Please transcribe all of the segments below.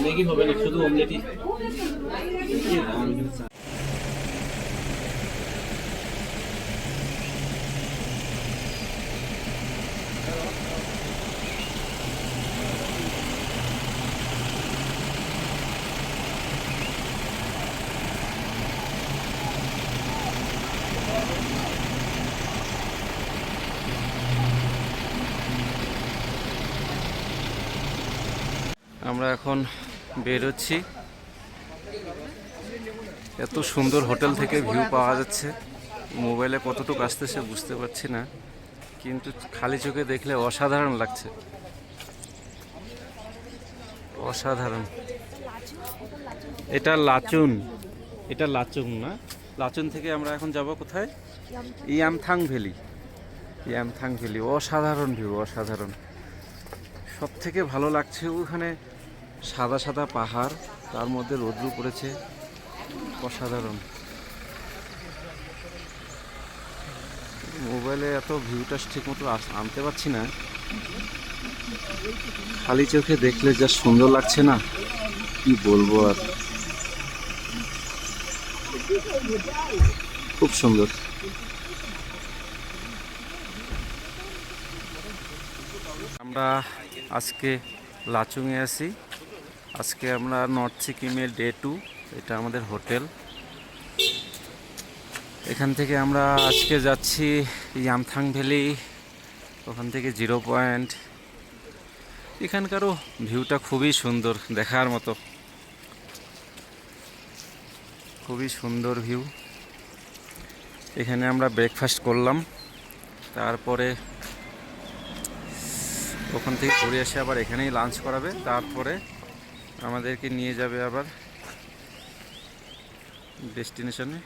Maggi হবে না, শুধু অমলেটই। আমরা এখন বেরোচ্ছি। এত সুন্দর হোটেল থেকে ভিউ পাওয়া যাচ্ছে, মোবাইলে কতটুকু আসতেছে বুঝতে পারছি না, কিন্তু খালি চোখে দেখলে অসাধারণ লাগছে, অসাধারণ। এটা লাচুং, এটা লাচুং না? লাচুং থেকে আমরা এখন যাব কোথায়? ইয়ামথাং ভ্যালি। ইয়ামথাং ভ্যালি অসাধারণ ভিউ, অসাধারণ। সব থেকে ভালো লাগছে ওখানে সাদা সাদা পাহাড়, তার মধ্যে রৌদ্র পড়েছে, অসাধারণ। মোবাইলে এত ভিউটা ঠিক মতো আনতে পারছি না, খালি চোখে দেখলে যা সুন্দর লাগছে না, কি বলবো আর, খুব সুন্দর। আমরা আজকে লাচুংয়ে আছি। আজকে আমরা নর্থ সিকিমের ডে 2, এটা আমাদের হোটেল। এখান থেকে আমরা আজকে যাচ্ছি ইয়ামথাং ভ্যালি, ওখান থেকে 0 পয়েন্ট। এখানকারও ভিউটা খুবই সুন্দর, দেখার মতো, খুবই সুন্দর ভিউ। এখানে আমরা ব্রেকফাস্ট করলাম, তারপরে ওখান থেকে ঘুরে এসে আবার এখানেই লাঞ্চ করাবে, তারপরে আমাদেরকে নিয়ে যাবে আবার ডেস্টিনেশনে।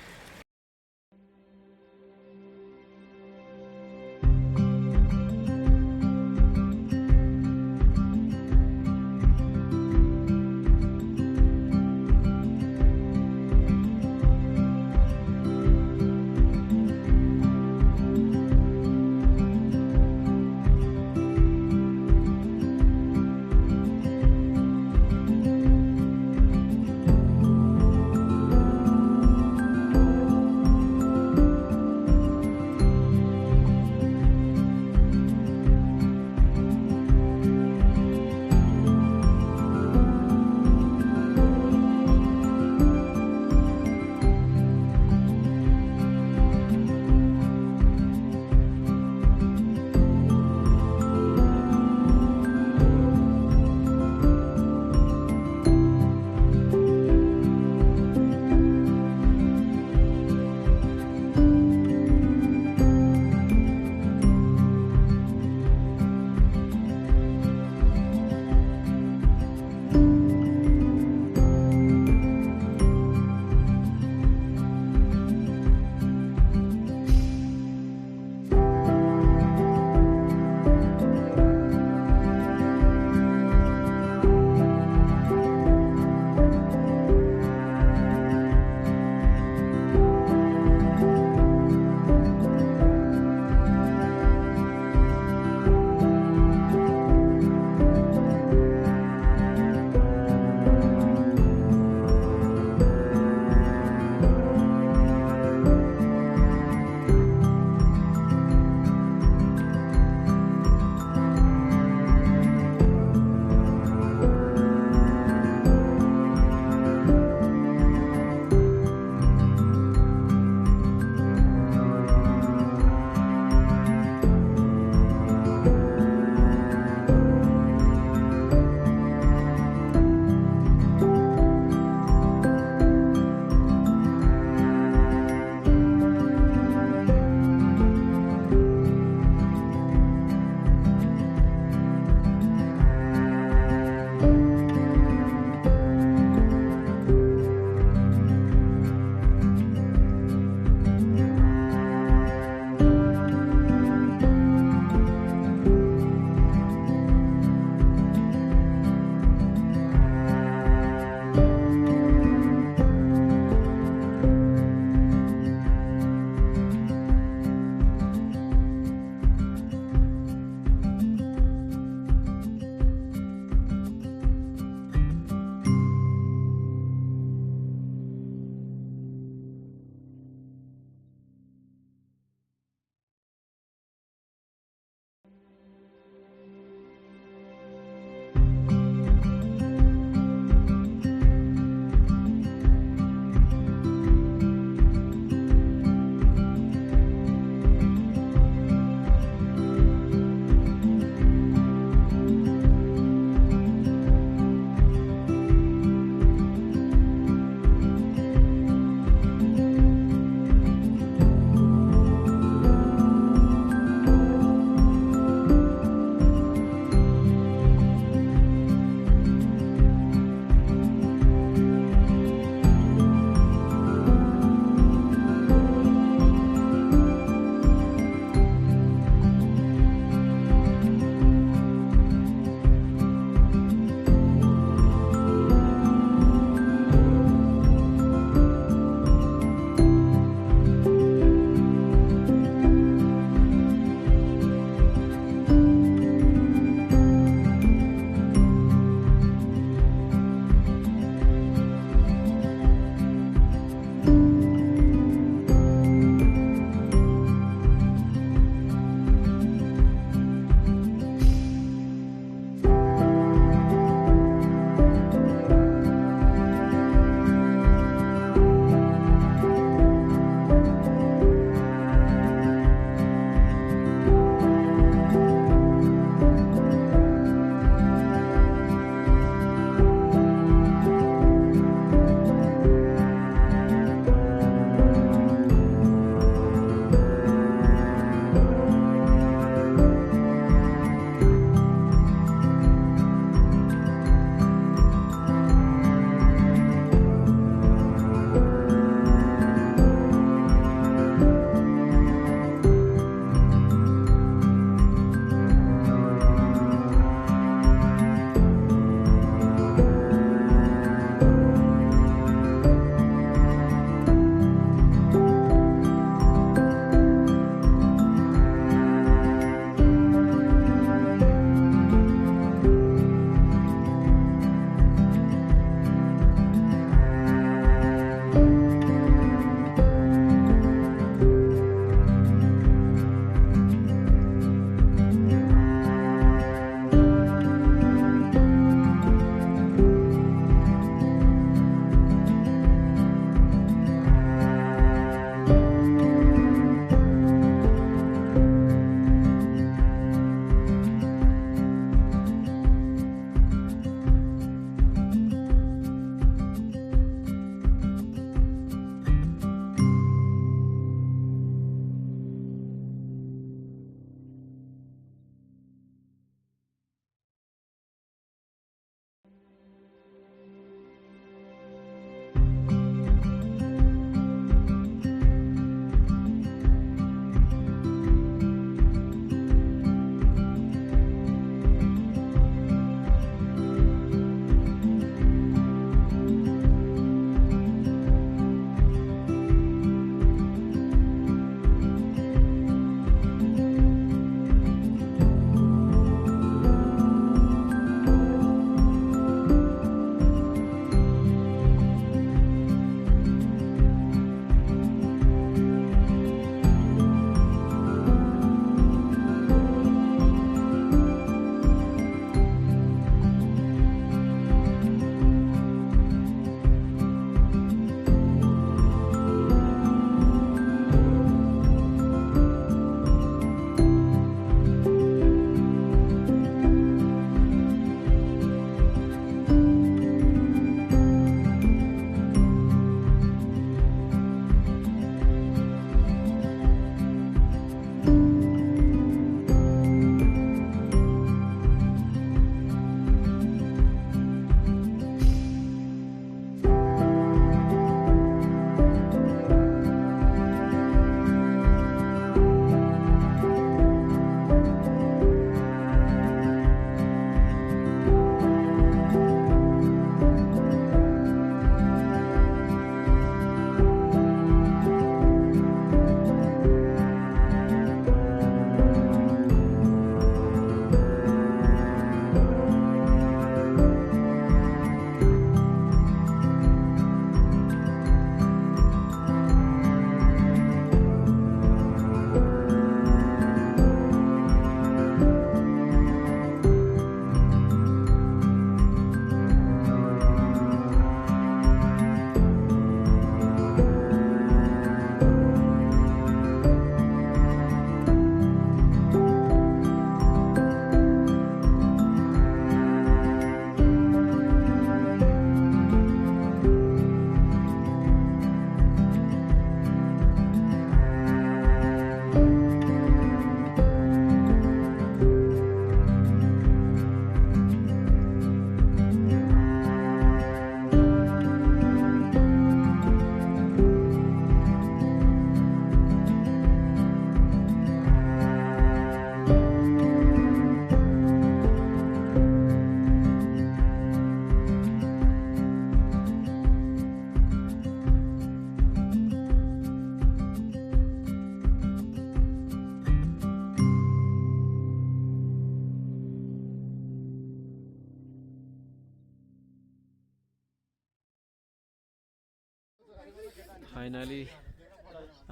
ফাইনালি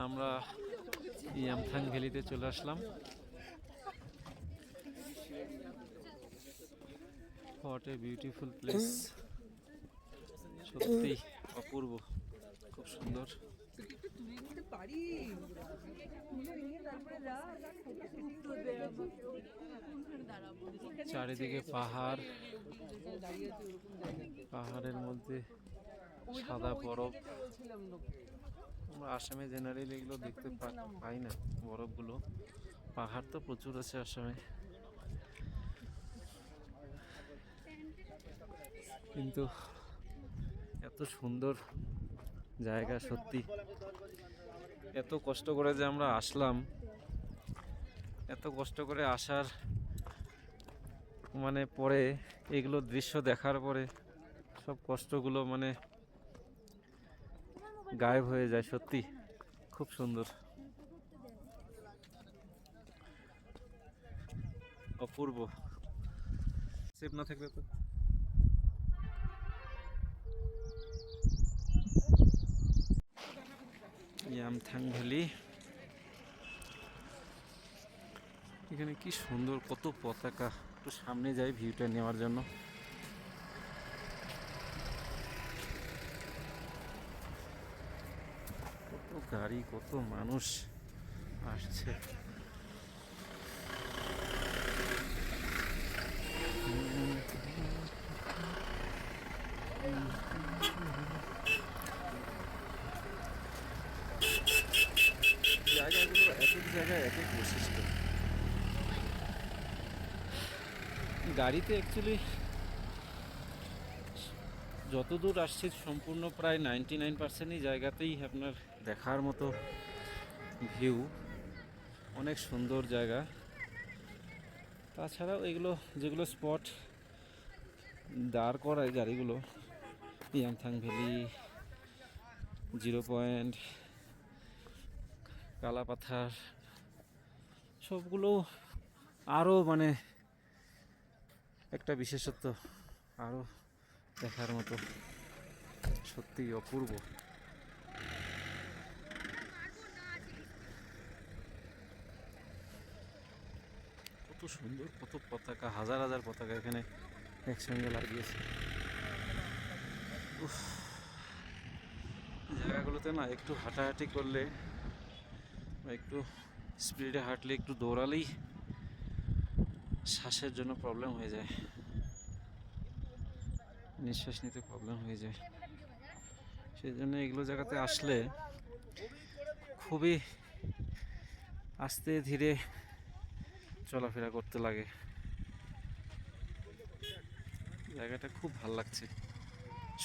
আমরা ইয়ামথাং ভ্যালিতে চলে আসলাম। হোয়াট এ বিউটিফুল প্লেস, সত্যি অপূর্ব, খুব সুন্দর। চারিদিকে পাহাড়, পাহাড়ের মধ্যে সাদা বরফ। আমরা আসামে জেনারেলি এগুলো দেখতে পাই না, বরফগুলো। পাহাড় তো প্রচুর আছে আসামে, কিন্তু এত সুন্দর জায়গা সত্যি। এত কষ্ট করে যে আমরা আসলাম, এত কষ্ট করে আসার মানে পরে এগুলো দৃশ্য দেখার পরে সব কষ্টগুলো মানে গায়েব হয়ে যায়। সত্যি খুব সুন্দর, অপূর্ব। সেফ না থাকলে তো ইয়ামথাং ভ্যালি, এখানে কি সুন্দর, কত পতাকা। একটু সামনে যাই ভিউটা নেওয়ার জন্য। কত গাড়ি, কত মানুষ আসছে। জায়গাগুলো এক এক জায়গায় এক এক বৈশিষ্ট্য। গাড়িতে অ্যাকচুয়ালি যতদূর আসছে সম্পূর্ণ প্রায় 99%ই জায়গাতেই আপনার দেখার মতো ভিউ, অনেক সুন্দর জায়গা। তাছাড়াও এগুলো যেগুলো স্পট দাঁড় করায় গাড়িগুলো, ইয়ামথাং ভ্যালি, 0 পয়েন্ট, কালাপাথার, সবগুলো আরও মানে একটা বিশেষত্ব, আরও দেখার মতো, সত্যি অপূর্ব। কত সুন্দর, কত পতাকা, হাজার হাজার পতাকা এখানে একসঙ্গে লাগিয়েছে। জায়গাগুলোতে না একটু হাঁটাহাঁটি করলে, একটু স্পিডে হাঁটলে, একটু দৌড়ালেই শ্বাসের জন্য প্রবলেম হয়ে যায়, নিঃশ্বাস নিতে প্রবলেম হয়ে যায়। সেই জন্য এগুলো জায়গাতে আসলে খুবই আস্তে ধীরে চলাফেরা করতে লাগে। জায়গাটা খুব ভাল লাগছে,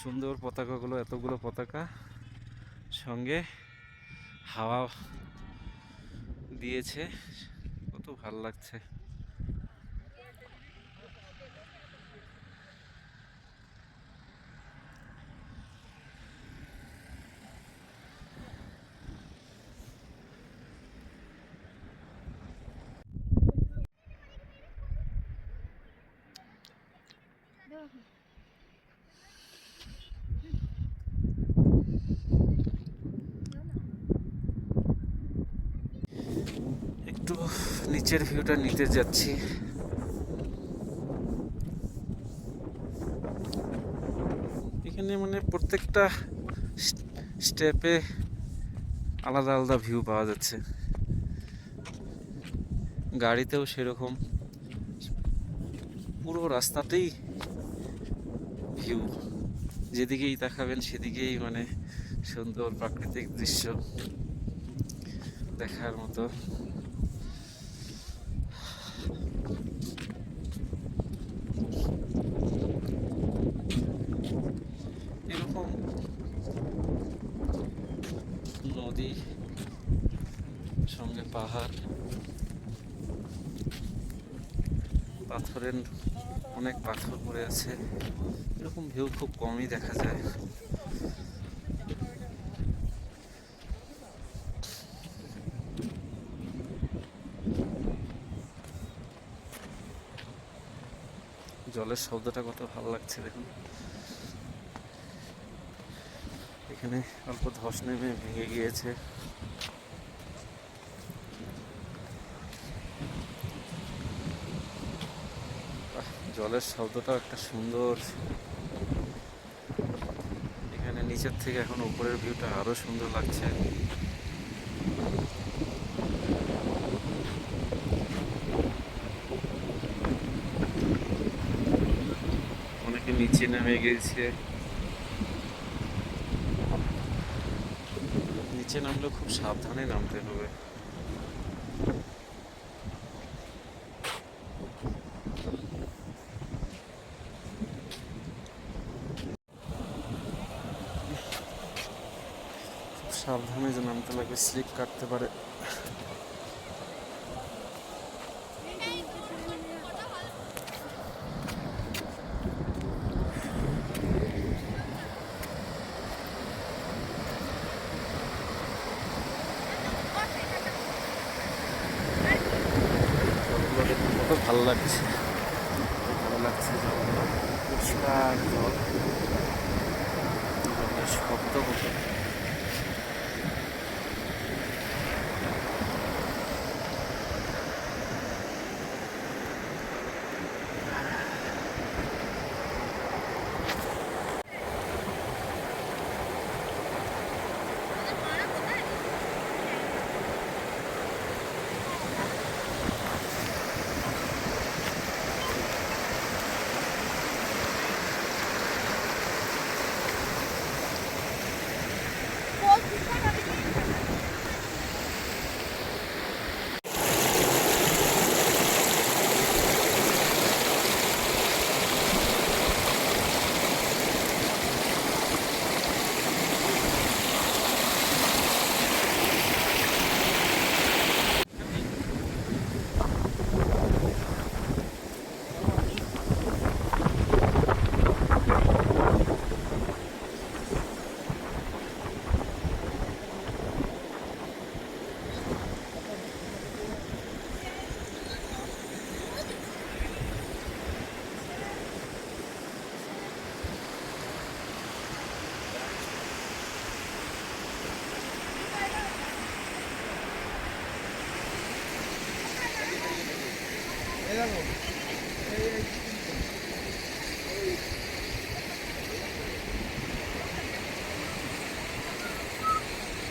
সুন্দর পতাকাগুলো, এতগুলো পতাকা, সঙ্গে হাওয়া দিয়েছে, কত ভাল লাগছে। একটু নিচের ভিউটা নিতে যাচ্ছি। এখানে মানে প্রত্যেকটা স্টেপে আলাদা আলাদা ভিউ পাওয়া যাচ্ছে। গাড়িতেও সেরকম, পুরো রাস্তাতেই ভিউ, যেদিকেই তাকাবেন সেদিকেই মানে সুন্দর প্রাকৃতিক দৃশ্য দেখার মতো। এরকম নদী, সঙ্গে পাহাড়, পাথরের অনেক পাথর পড়ে আছে, এরকম ভিউ খুব কমই দেখা যায়। জলের শব্দটা কত ভালো লাগছে দেখুন। এখানে অল্প ধস নেমে ভেঙে গিয়েছে। জলের শব্দটাও একটা সুন্দর। এখানে নিচের থেকে এখন উপরের ভিউটা আরো সুন্দর লাগছে। অনেকে নিচে নেমে গেছে। নিচে নামলে খুব সাবধানে নামতে হবে। সাবধানে যে নামতে লাগবে, স্লিপ কাটতে পারে। কত ভালো লাগছে, ভালো লাগছে। জলগুলো পরিষ্কার জল, জলের শব্দ কত।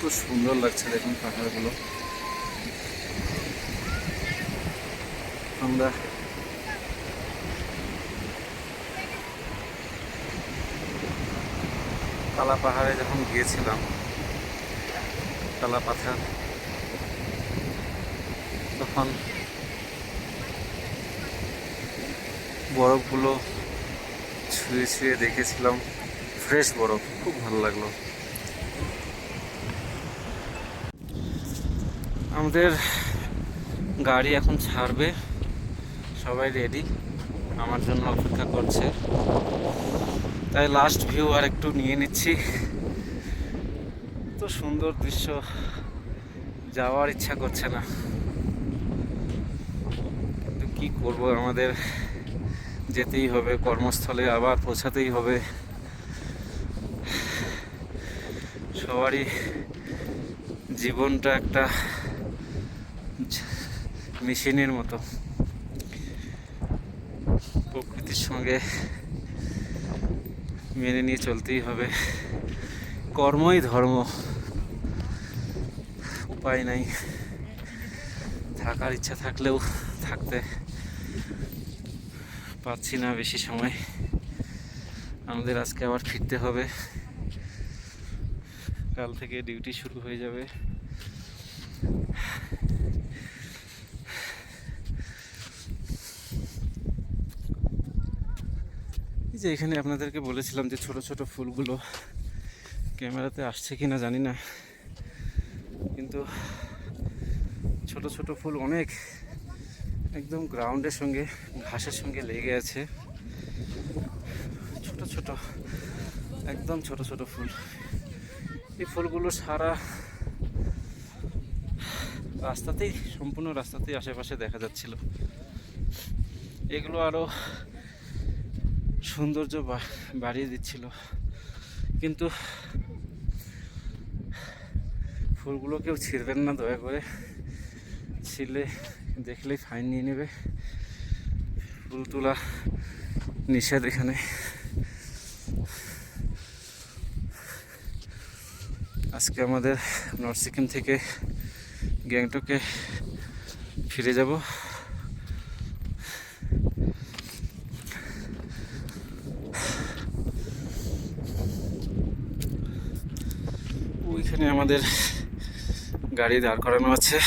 খুব সুন্দর লাগছে দেখুন পাহাড়গুলো। আমরা কালা পাহাড়ে যখন গিয়েছিলাম, কালা পাথর, তখন বরফগুলো ছুঁয়ে ছুঁয়ে দেখেছিলাম, ফ্রেশ বরফ, খুব ভালো লাগলো। আমাদের গাড়ি এখন ছাড়বে, সবাই রেডি, আমার জন্য অপেক্ষা করছে। তাই লাস্ট ভিউ আর একটু নিয়ে নিচ্ছি। তো সুন্দর দৃশ্য, যাওয়ার ইচ্ছা করছে না, কিন্তু কি করব, আমাদের যেতেই হবে, কর্মস্থলে আবার পৌঁছাতেই হবে। সবারই জীবনটা একটা মেশিনের মতো, প্রকৃতির সঙ্গে মেনে নিয়ে চলতেই হবে। কর্মই ধর্ম, উপায় নাই। থাকার ইচ্ছা থাকলেও থাকতে পাচ্ছি না বেশি সময়। আমাদের আজকে আবার ফিরতে হবে, কাল থেকে ডিউটি শুরু হয়ে যাবে। এই যে এখানে আপনাদেরকে বলেছিলাম যে ছোট ছোট ফুলগুলো ক্যামেরাতে আসছে কিনা জানি না, কিন্তু ছোট ছোট ফুল অনেক একদম গ্রাউন্ডের সঙ্গে, ঘাসের সঙ্গে লেগে আছে। ছোট ছোট, একদম ছোট ছোট ফুল। এই ফুলগুলো সারা রাস্তাতেই, সম্পূর্ণ রাস্তাতেই আশেপাশে দেখা যাচ্ছিল। এগুলো আরো সৌন্দর্য বাড়িয়ে দিচ্ছিল, কিন্তু ফুলগুলো কেউ ছিঁড়বেন না দয়া করে, ছিঁড়লে দেখলেই ফাইন নিয়ে নেবে। ফুল তোলা নিষেধ এখানে। আজকে আমাদের নর্থ সিকিম থেকে গ্যাংটকে ফিরে যাব। ওইখানে আমাদের গাড়ি দাঁড় করানো আছে।